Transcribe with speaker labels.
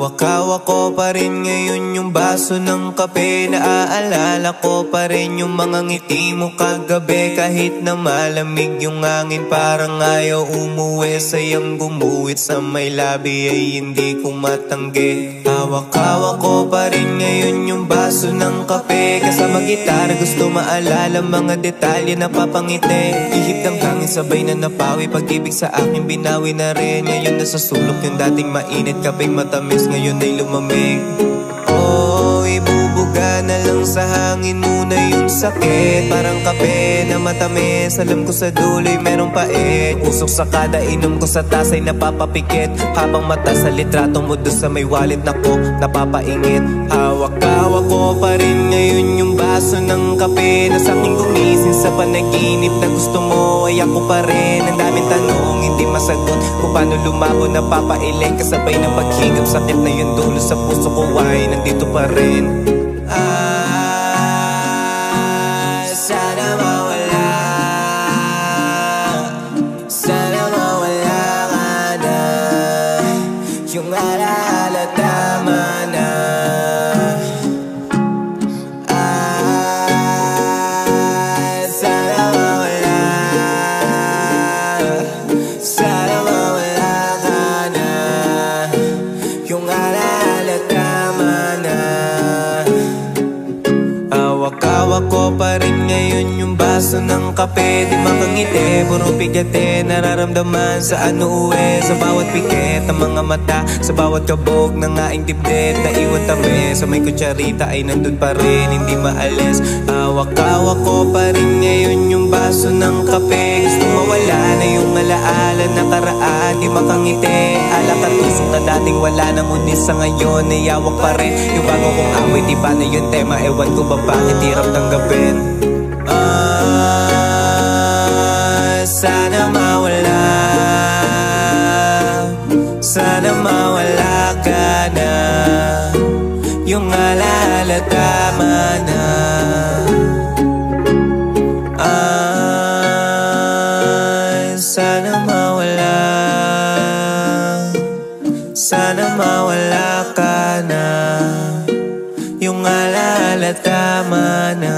Speaker 1: Hawak-hawak ko pa rin ngayon yung baso ng kape. Naaalala ko pa rin yung mga ngiti mo kagabi. Kahit na malamig yung hangin, parang ayaw umuwi. Sayang gumuhit sa may labi ay hindi ko matanggi. Hawak-hawak ko pa rin ngayon yung baso ng kape. Kasama gitara, gusto maalala mga detalye na papangiti. Ihip ng hangin sabay na napawi, pag-ibig sa akin binawi na rin. Ngayon nasa sulok yung dating mainit, kapeng matamis ngayon ay lumamig. Oh, ibubuga na lang sa hangin muna yung sakit. Parang kape na matamis, alam ko sa duloy merong pait. Usok sa kada inom ko sa tasay napapapikit. Habang mata sa litrato mo doon sa may wallet na ko napapaingit. Hawak-hawak ko pa rin ngayon yung baso ng kape. Nasangking gumising sa panaginip na gusto mo ay ako pa rin. Ang daming tanong hindi masagot kung paano lumabo, napapailing kasabay ng paghigap. Sakit na yung dulo sa puso ko ay nandito pa rin. Sana mawala, sana mawala ka na. Yung alaala tama na. Sana mawala, sana mawala ka na. Yung alaala tama na. Hawak-hawak ko pa rin ngayon yung baso ng kape. Di makangiti, puro pigate. Nararamdaman sa ano uwi, sa bawat pikit ng mga mata, sa bawat kabog ng aing dibdib. Naiwan tabi sa may kutsarita ay nandun pa rin, hindi maalis. Hawak-hawak ko pa rin ngayon yung baso ng kape. Gusto mawala na yung alaala na karaan. Di makangiti, alak at tusok na dating wala na, ngunit sa ngayon ay hawak pa rin. Yung bago kong awit, iba na yung tema. Ewan ko ba bakit hirap tanggapin. Sana mawala, sana mawala ka na. Yung alaala tama na. Sana mawala, sana mawala ka na. Yung alaala tama na.